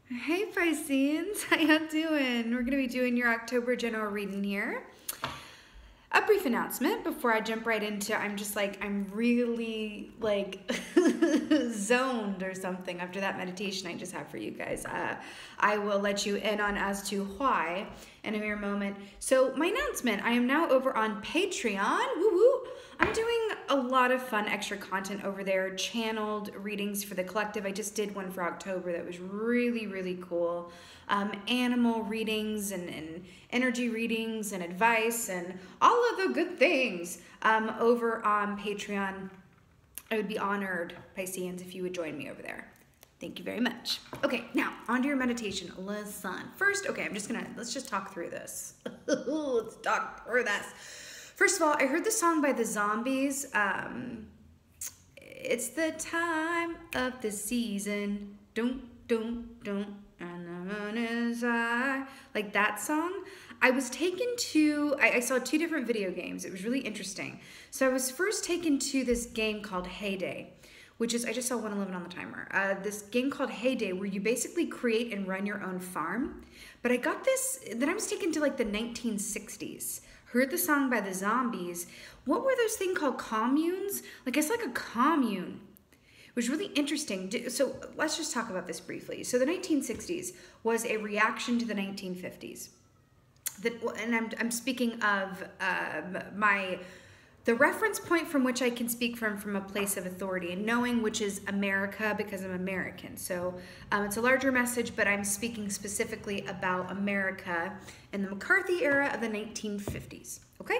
Hey Pisces, how you doing? We're going to be doing your October general reading here. A brief announcement before I jump right into, I'm really zoned or something after that meditation I just had for you guys. I will let you in on as to why in a mere moment. So my announcement, I am now over on Patreon. Woo woo. I'm doing a lot of fun extra content over there, channeled readings for the collective. I just did one for October that was really, really cool. Animal readings and energy readings and advice and all of the good things over on Patreon. I would be honored, Pisceans, if you would join me over there. Thank you very much. Okay, now on to your meditation. Listen. First, okay, let's just talk through this. Let's talk through this. First of all, I heard the song by the Zombies. It's the time of the season. Don't. And the moon is high. Like that song. I was taken to, I saw 2 different video games. It was really interesting. So I was first taken to this game called Heyday, which is, I just saw 111 on the timer. This game called Heyday where you basically create and run your own farm. But I got this, then I was taken to like the 1960s. Heard the song by the Zombies. What were those things called? Communes? Like it's like a commune. It was really interesting. So let's just talk about this briefly. So the 1960s was a reaction to the 1950s. And I'm speaking of the reference point from which I can speak from a place of authority and knowing which is America because I'm American. So it's a larger message, but I'm speaking specifically about America in the McCarthy era of the 1950s, okay?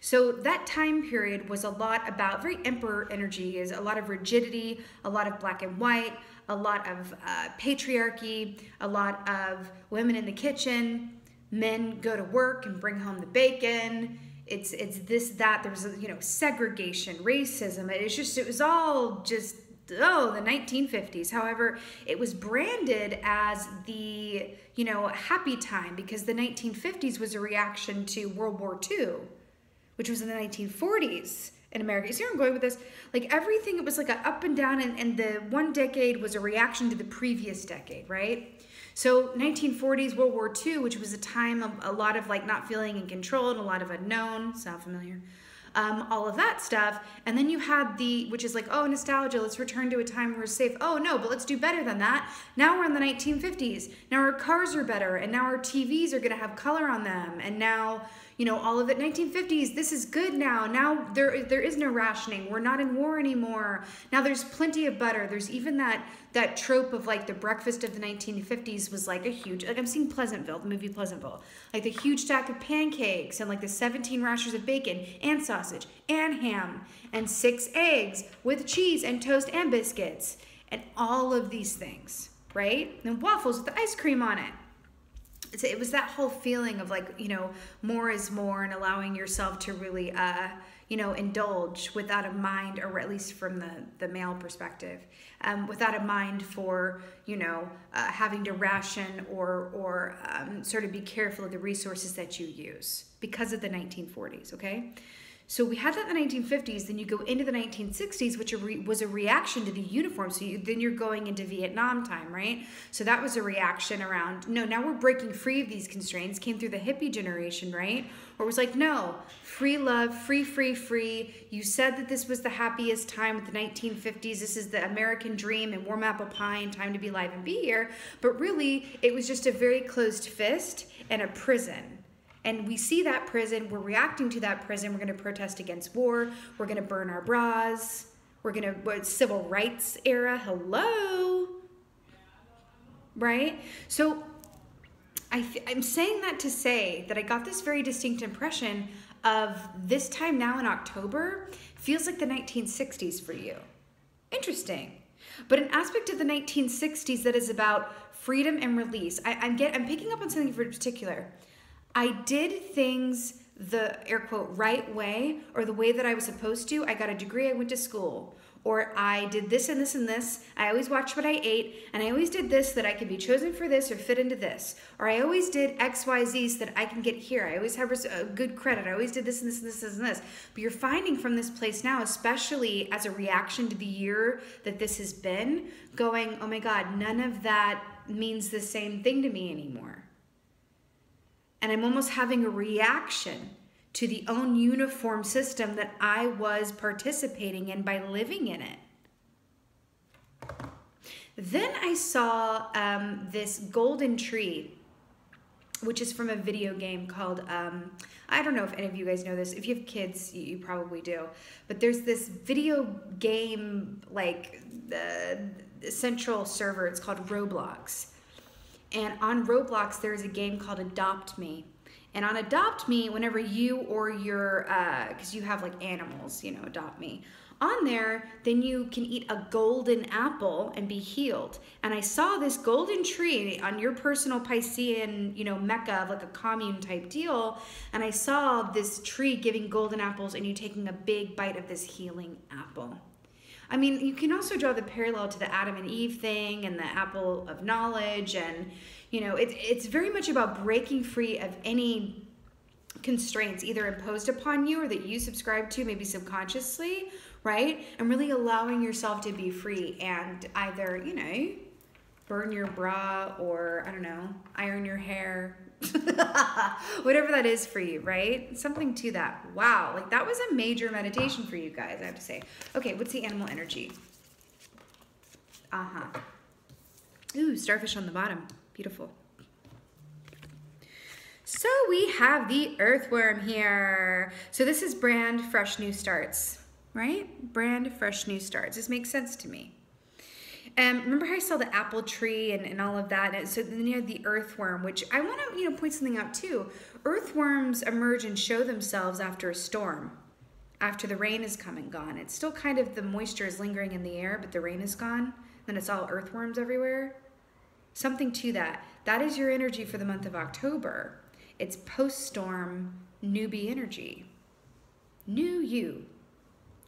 So that time period was a lot about very emperor energy, is a lot of rigidity, a lot of black and white, a lot of patriarchy, a lot of women in the kitchen, men go to work and bring home the bacon. It's this, that, there was, segregation, racism. It was all just, the 1950s. However, it was branded as the, happy time because the 1950s was a reaction to World War II, which was in the 1940s in America. You see where I'm going with this? Like everything, it was like a up and down, and the one decade was a reaction to the previous decade, right? So 1940s, World War II, which was a time of a lot of like not feeling in control and a lot of unknown, sound familiar? All of that stuff. And then you had which is like, oh, nostalgia, let's return to a time where we're safe. Oh no, but let's do better than that. Now we're in the 1950s. Now our cars are better, and now our TVs are gonna have color on them. And now, all of it, 1950s, this is good now. Now there is no rationing. We're not in war anymore. Now there's plenty of butter. There's even that trope of like the breakfast of the 1950s was like a huge, like I'm seeing Pleasantville, the movie Pleasantville, like the huge stack of pancakes and like the 17 rashers of bacon and sausage and ham and 6 eggs with cheese and toast and biscuits and all of these things, right? And waffles with the ice cream on it. It was that whole feeling of like, more is more and allowing yourself to really, indulge without a mind, or at least from the male perspective, without a mind for, having to ration or sort of be careful of the resources that you use because of the 1940s, okay? So we had that in the 1950s, then you go into the 1960s, which was a reaction to the uniform. So then you're going into Vietnam time, right? So that was a reaction around, no, now we're breaking free of these constraints, came through the hippie generation, right? Or it was like, no, free love, free, free, free. You said that this was the happiest time with the 1950s. This is the American dream and warm apple pie and time to be alive and be here. But really, it was just a very closed fist and a prison. And we see that prison, we're reacting to that prison, we're gonna protest against war, we're gonna burn our bras, civil rights era, hello, right? So I'm saying that to say that I got this very distinct impression of this time now in October feels like the 1960s for you. Interesting. But an aspect of the 1960s that is about freedom and release, I'm picking up on something in particular. I did things the, air quote, right way, or the way that I was supposed to. I got a degree, I went to school. or I did this and this and this. I always watched what I ate, and I always did this so that I could be chosen for this or fit into this. Or I always did X, Y, Z so that I can get here. I always have a good credit. I always did this and this and this and this. But you're finding from this place now, especially as a reaction to the year that this has been, going, oh my God, none of that means the same thing to me anymore. And I'm almost having a reaction to the own uniform system that I was participating in by living in it. Then I saw this golden tree, which is from a video game called, I don't know if any of you guys know this. If you have kids, you probably do. But there's this video game, like the central server, it's called Roblox. And on Roblox, there's a game called Adopt Me. And on Adopt Me, whenever you or your, because you have like animals, you know, Adopt Me, on there, then you can eat a golden apple and be healed. And I saw this golden tree on your personal Piscean, you know, mecca of like a commune type deal. And I saw this tree giving golden apples and you taking a big bite of this healing apple. I mean, you can also draw the parallel to the Adam and Eve thing and the apple of knowledge. And, you know, it's very much about breaking free of any constraints either imposed upon you or that you subscribe to, maybe subconsciously, right? And really allowing yourself to be free and either, you know, burn your bra or, I don't know, iron your hair, whatever that is for you, right? Something to that. Wow, like that was a major meditation for you guys, I have to say. Okay, what's the animal energy? Ooh, starfish on the bottom. Beautiful. So we have the earthworm here. So this is brand fresh new starts, right? Brand fresh new starts. This makes sense to me. Remember how I saw the apple tree and all of that? And so then you have the earthworm, which I want to, you know, point something out too. Earthworms emerge and show themselves after a storm, after the rain is come and gone. It's still kind of, the moisture is lingering in the air, but the rain is gone. Then it's all earthworms everywhere. Something to that. That is your energy for the month of October. It's post-storm newbie energy. New you.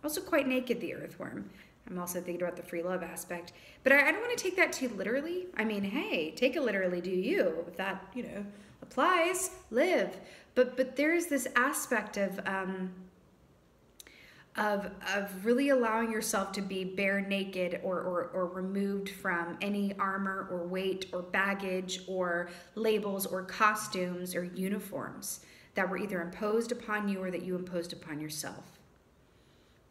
Also quite naked, the earthworm. I'm also thinking about the free love aspect. But I don't want to take that too literally. I mean, hey, take it literally, do you. If that, you know, applies, live. But there's this aspect of really allowing yourself to be bare naked or removed from any armor or weight or baggage or labels or costumes or uniforms that were either imposed upon you or that you imposed upon yourself.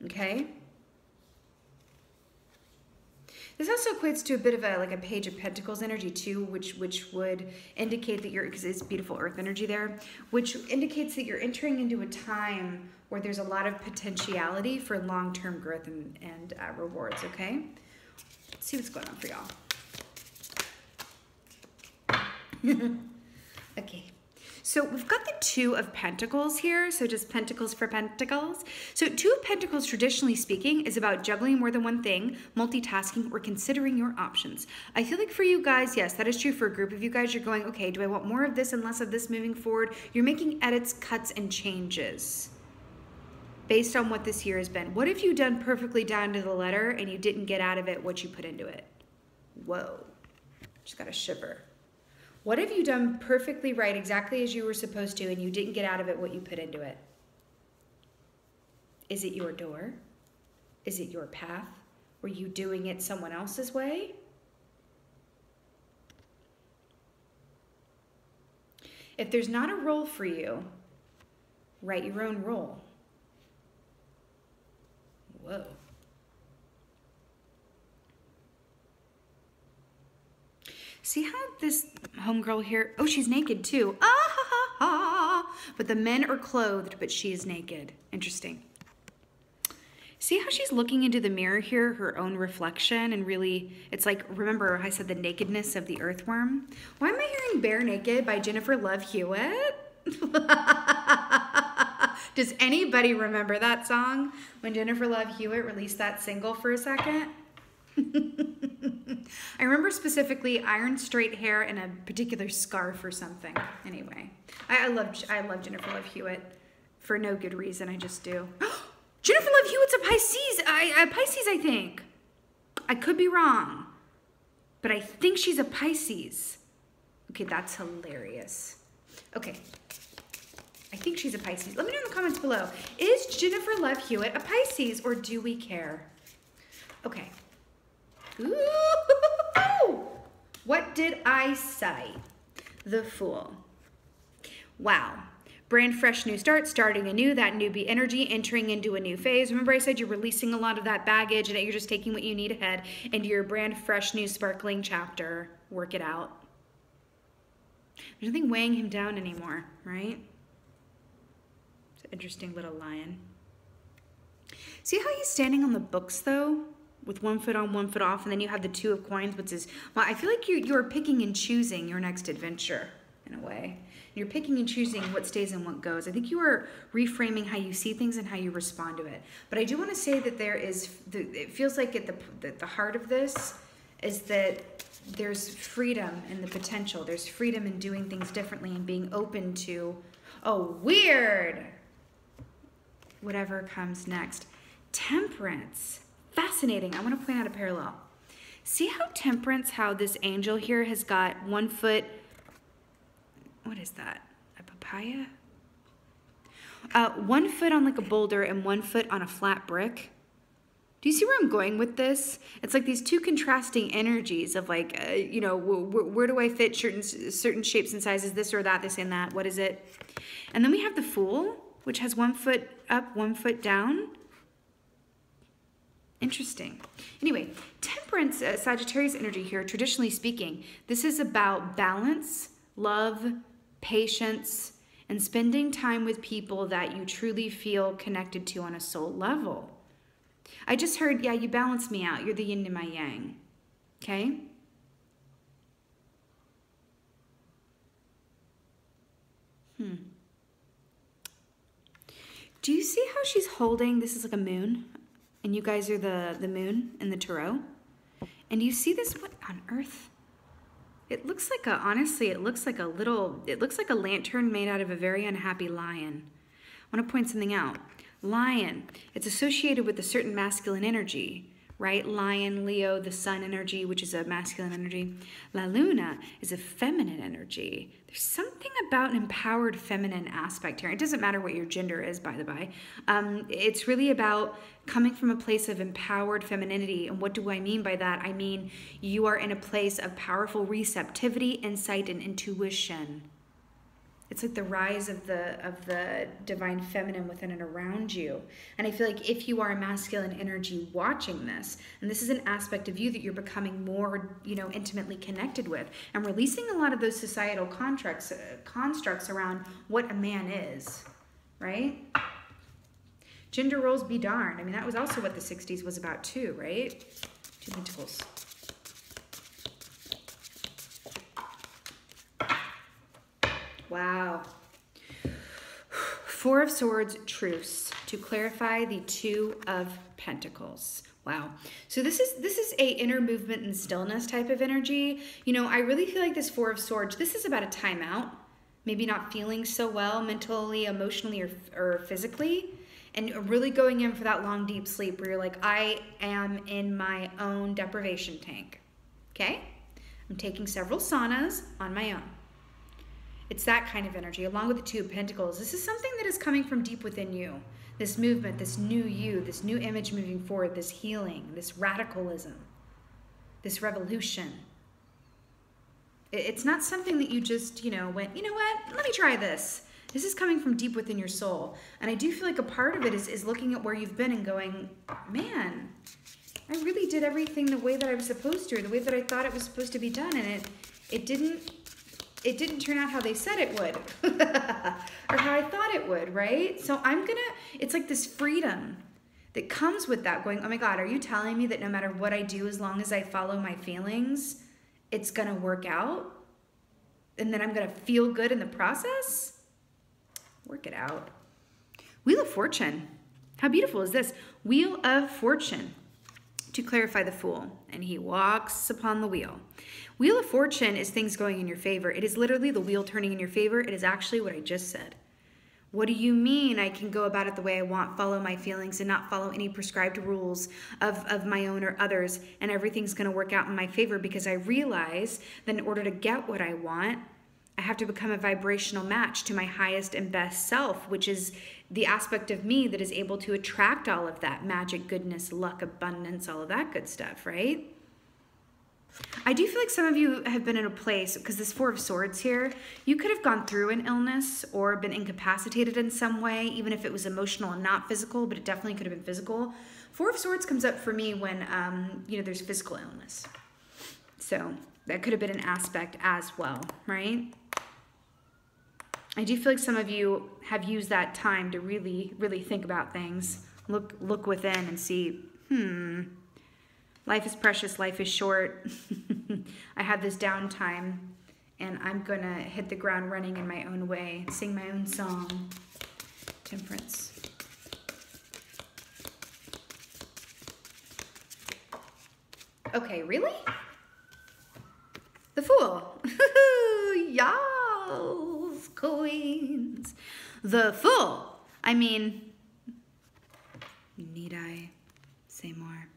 Okay? This also equates to a bit of a page of Pentacles energy too, which would indicate that you're, because it's beautiful earth energy there, which indicates that you're entering into a time where there's a lot of potentiality for long-term growth and rewards, okay? Let's see what's going on for y'all. Okay. So we've got the Two of Pentacles here, so just Pentacles for Pentacles. So Two of Pentacles, traditionally speaking, is about juggling more than one thing, multitasking, or considering your options. I feel like for you guys, yes, that is true for a group of you guys. You're going, okay, do I want more of this and less of this moving forward? You're making edits, cuts, and changes based on what this year has been. What have you done perfectly down to the letter and you didn't get out of it what you put into it? Whoa, just got a shiver. What have you done perfectly right, exactly as you were supposed to, and you didn't get out of it what you put into it? Is it your door? Is it your path? Were you doing it someone else's way? If there's not a role for you, write your own role. Whoa. See how this homegirl here, oh, she's naked too. Ah, ha, ha, ha. But the men are clothed, but she is naked. Interesting. See how she's looking into the mirror here, her own reflection, and really, it's like, remember I said the nakedness of the earthworm? Why am I hearing Bare Naked by Jennifer Love Hewitt? Does anybody remember that song when Jennifer Love Hewitt released that single for a second? I remember specifically iron straight hair and a particular scarf or something. Anyway, I love Jennifer Love Hewitt for no good reason. I just do. Jennifer Love Hewitt's a Pisces, I think. I could be wrong, but I think she's a Pisces. Okay, that's hilarious. Okay, I think she's a Pisces. Let me know in the comments below. Is Jennifer Love Hewitt a Pisces, or do we care? Okay. Ooh, what did I say? The Fool. Wow. Brand fresh new start, starting anew, that newbie energy, entering into a new phase. Remember I said you're releasing a lot of that baggage and that you're just taking what you need ahead into your brand fresh new sparkling chapter. Work it out. There's nothing weighing him down anymore, right? It's an interesting little lion. See how he's standing on the books though? With one foot on, one foot off, and then you have the Two of Coins, which is, well, I feel like you're picking and choosing your next adventure in a way. You're picking and choosing what stays and what goes. I think you are reframing how you see things and how you respond to it. But I do want to say that there is, it feels like at the heart of this is that there's freedom in the potential. There's freedom in doing things differently and being open to, oh, weird, whatever comes next. Temperance. Fascinating. I want to point out a parallel. See how Temperance, how this angel here has got one foot, what is that? A papaya? One foot on like a boulder and one foot on a flat brick. Do you see where I'm going with this? It's like these two contrasting energies of like, you know, where do I fit certain shapes and sizes, this or that, this and that, what is it? And then we have the Fool, which has one foot up, one foot down. Interesting. Anyway, Temperance, Sagittarius energy here, traditionally speaking, this is about balance, love, patience, and spending time with people that you truly feel connected to on a soul level. I just heard, yeah, you balance me out. You're the yin to my yang. Okay? Do you see how she's holding, this is like a moon, and you guys are the moon in the tarot? And you see this, what on earth? It looks like a, honestly, it looks like a lantern made out of a very unhappy lion. I want to point something out. Lion, it's associated with a certain masculine energy, right? Lion, Leo, the sun energy, which is a masculine energy. La Luna is a feminine energy. There's something about an empowered feminine aspect here. It doesn't matter what your gender is, by the by. It's really about coming from a place of empowered femininity. And what do I mean by that? I mean, you are in a place of powerful receptivity, insight, and intuition. It's like the rise of the divine feminine within and around you. And I feel like if you are a masculine energy watching this, and this is an aspect of you that you're becoming more, you know, intimately connected with, and releasing a lot of those societal constructs around what a man is, right? Gender roles be darned. I mean, that was also what the 60s was about too, right? Two Pentacles. Wow. Four of Swords, truce, to clarify the Two of Pentacles. Wow. So this is a inner movement and stillness type of energy. You know, I really feel like this Four of Swords, this is about a timeout, maybe not feeling so well mentally, emotionally, or physically, and really going in for that long, deep sleep where you're like, I am in my own deprivation tank. Okay? I'm taking several saunas on my own. It's that kind of energy, along with the Two of Pentacles. This is something that is coming from deep within you. This movement, this new you, this new image moving forward, this healing, this radicalism, this revolution. It's not something that you just, you know, went, you know what, let me try this. This is coming from deep within your soul. And I do feel like a part of it is looking at where you've been and going, man, I really did everything the way that I was supposed to, or the way that I thought it was supposed to be done. And it didn't turn out how they said it would or how I thought it would, right? So it's like this freedom that comes with that, going, oh my God, are you telling me that no matter what I do, as long as I follow my feelings, it's gonna work out? And then I'm gonna feel good in the process? Work it out. Wheel of Fortune. How beautiful is this? Wheel of Fortune. To clarify the Fool, and he walks upon the wheel. Wheel of Fortune is things going in your favor. It is literally the wheel turning in your favor. It is actually what I just said. What do you mean I can go about it the way I want, follow my feelings, and not follow any prescribed rules of my own or others, and everything's going to work out in my favor? Because I realize that in order to get what I want, I have to become a vibrational match to my highest and best self, which is the aspect of me that is able to attract all of that magic, goodness, luck, abundance, all of that good stuff, right? I do feel like some of you have been in a place, because this Four of Swords here, you could have gone through an illness or been incapacitated in some way, even if it was emotional and not physical, but it definitely could have been physical. Four of Swords comes up for me when, there's physical illness. So that could have been an aspect as well, right? I do feel like some of you have used that time to really, really think about things. Look within and see, life is precious, life is short. I have this downtime, and I'm going to hit the ground running in my own way, sing my own song. Temperance. Okay, really? The Fool. Y'all, queens. The Fool. I mean, need I say more?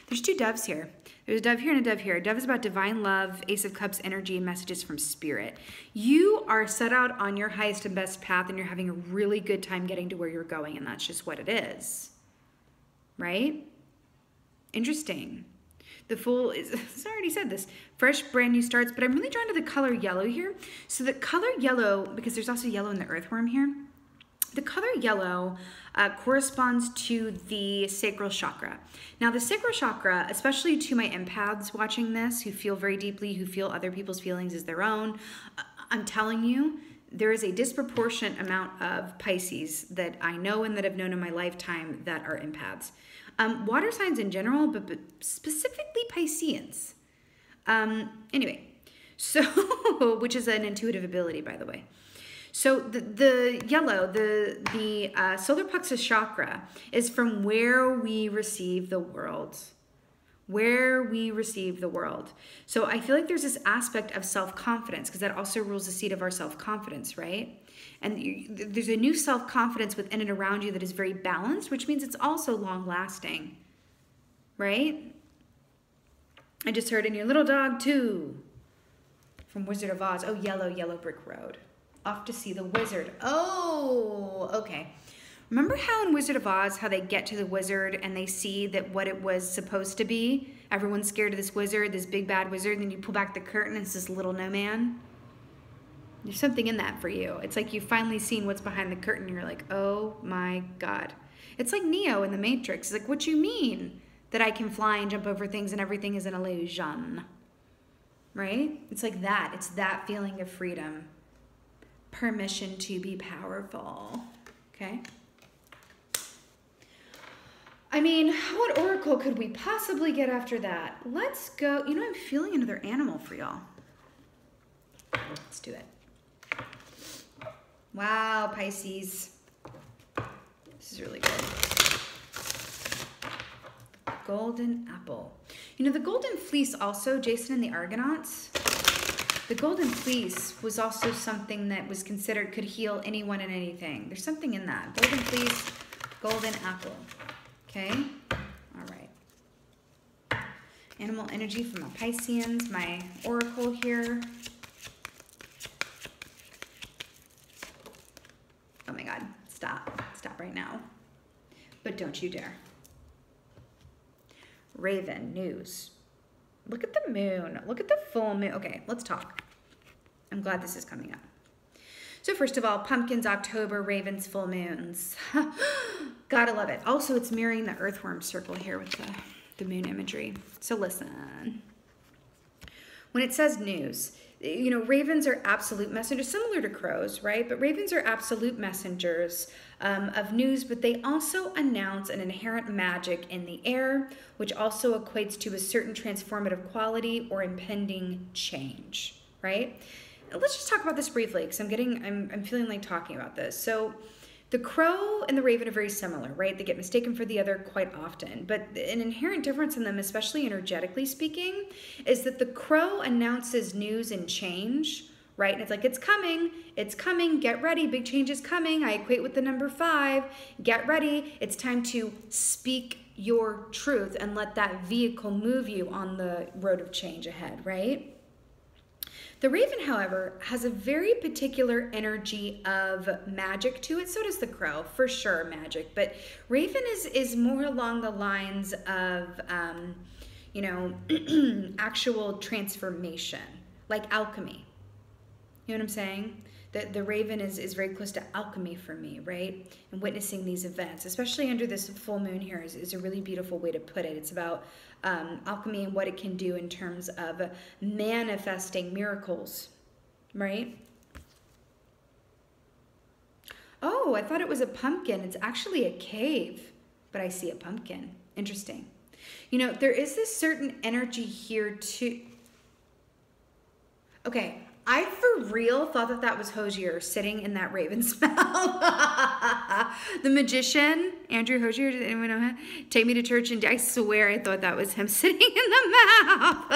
There's two doves here. There's a dove here and a dove here. A dove is about divine love, Ace of Cups energy, and messages from spirit. You are set out on your highest and best path, and you're having a really good time getting to where you're going, and that's just what it is. Right? Interesting. The Fool is, I already said this, fresh, brand new starts, but I'm really drawn to the color yellow here. So the color yellow, because there's also yellow in the earthworm here, the color yellow corresponds to the sacral chakra. Now the sacral chakra, especially to my empaths watching this, who feel very deeply, who feel other people's feelings as their own, I'm telling you, there is a disproportionate amount of Pisces that I know and that I've known in my lifetime that are empaths. Water signs in general, but specifically Pisceans. Anyway, so, which is an intuitive ability, by the way. So the yellow, the solar plexus chakra is from where we receive the world. Where we receive the world. So I feel like there's this aspect of self-confidence, because that also rules the seat of our self-confidence, right? And there's a new self-confidence within and around you that is very balanced, which means it's also long-lasting, right? I just heard in your little dog too, from Wizard of Oz. Oh, yellow brick road. Off to see the wizard. Oh, okay. Remember how in Wizard of Oz, how they get to the wizard and they see that what it was supposed to be? Everyone's scared of this wizard, this big bad wizard, and then you pull back the curtain and it's this little no man. There's something in that for you. It's like you've finally seen what's behind the curtain and you're like, oh my God. It's like Neo in the Matrix. It's like, what you mean that I can fly and jump over things and everything is an illusion? Right? It's like that. It's that feeling of freedom. Permission to be powerful. Okay? I mean, what oracle could we possibly get after that? Let's go. You know, I'm feeling another animal for y'all. Let's do it. Wow, Pisces. This is really good. Golden apple. You know, the golden fleece also, Jason and the Argonauts, the golden fleece was also something that was considered could heal anyone and anything. There's something in that. Golden fleece, golden apple. Okay? All right. Animal energy from my Pisceans, my oracle here. Oh my God, stop. Stop right now. But don't you dare. Raven, news. Look at the moon. Look at the full moon. Okay, let's talk. I'm glad this is coming up. So first of all, pumpkins, October, ravens, full moons. Gotta love it. Also, it's mirroring the earthworm circle here with the moon imagery. So listen. When it says news, you know, ravens are absolute messengers, similar to crows, right? But ravens are absolute messengers of news, but they also announce an inherent magic in the air, which also equates to a certain transformative quality or impending change, right? Let's just talk about this briefly, because I'm feeling like talking about this. So the crow and the raven are very similar, right? They get mistaken for the other quite often, but an inherent difference in them, especially energetically speaking, is that the crow announces news and change, right? And it's like, it's coming, get ready, big change is coming. I equate with the number 5, get ready. It's time to speak your truth and let that vehicle move you on the road of change ahead, right? The Raven, however, has a very particular energy of magic to it. So does the Crow, for sure, magic. But Raven is more along the lines of, you know, actual transformation, like alchemy. You know what I'm saying? The Raven is very close to alchemy for me, right? And witnessing these events, especially under this full moon here, is a really beautiful way to put it. It's about alchemy and what it can do in terms of manifesting miracles, right? Oh, I thought it was a pumpkin. It's actually a cave, but I see a pumpkin. Interesting. You know, there is this certain energy here too. Okay, I for real thought that that was Hosier sitting in that raven's mouth. The magician, Andrew Hosier, does anyone know him? Take me to church, and I swear I thought that was him sitting in the mouth.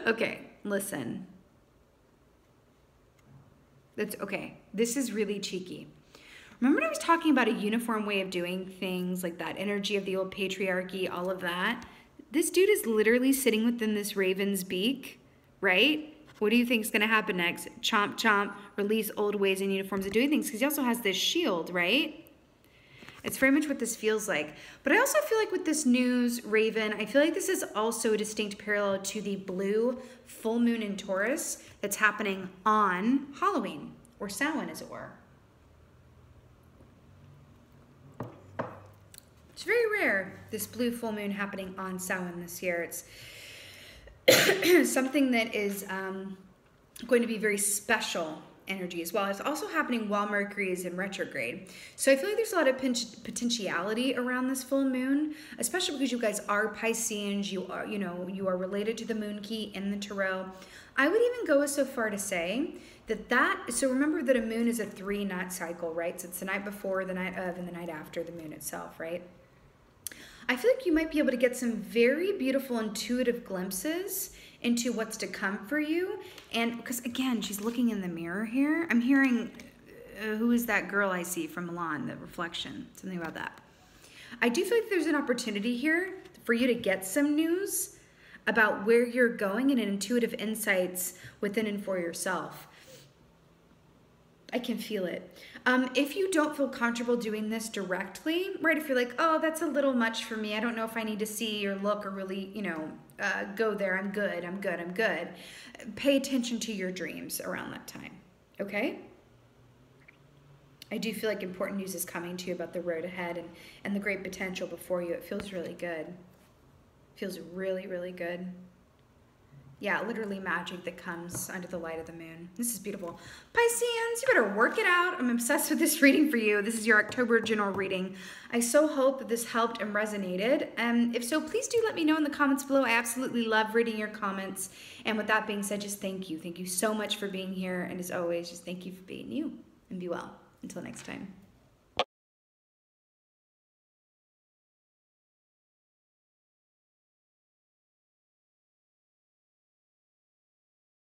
Okay, listen. That's okay. This is really cheeky. Remember when I was talking about a uniform way of doing things, like that energy of the old patriarchy, all of that? This dude is literally sitting within this raven's beak, right? What do you think is going to happen next? Chomp, chomp, release old ways and uniforms of doing things, because he also has this shield, right? It's very much what this feels like. But I also feel like with this news, Raven, I feel like this is also a distinct parallel to the blue full moon in Taurus that's happening on Halloween, or Samhain, as it were. It's very rare, this blue full moon happening on Samhain this year. It's something that is going to be very special energy as well. It's also happening while Mercury is in retrograde. So I feel like there's a lot of potentiality around this full moon, especially because you guys are Pisceans, you are, you know, you are related to the moon key in the tarot. I would even go so far to say so remember that a moon is a 3-night cycle, right? So it's the night before, the night of, and the night after the moon itself, right? I feel like you might be able to get some very beautiful intuitive glimpses into what's to come for you. And because again, she's looking in the mirror here. I'm hearing, who is that girl I see from Milan, the reflection, something about that. I do feel like there's an opportunity here for you to get some news about where you're going and intuitive insights within and for yourself. I can feel it. If you don't feel comfortable doing this directly, right? If you're like, oh, that's a little much for me. I don't know if I need to see or look or really, you know, go there. I'm good. I'm good. I'm good. Pay attention to your dreams around that time. Okay? I do feel like important news is coming to you about the road ahead and the great potential before you. It feels really good. It feels really, really good. Yeah, literally magic that comes under the light of the moon. This is beautiful. Pisceans, you better work it out. I'm obsessed with this reading for you. This is your October general reading. I so hope that this helped and resonated. If so, please do let me know in the comments below. I absolutely love reading your comments. And with that being said, just thank you. Thank you so much for being here. And as always, just thank you for being you. And be well. Until next time.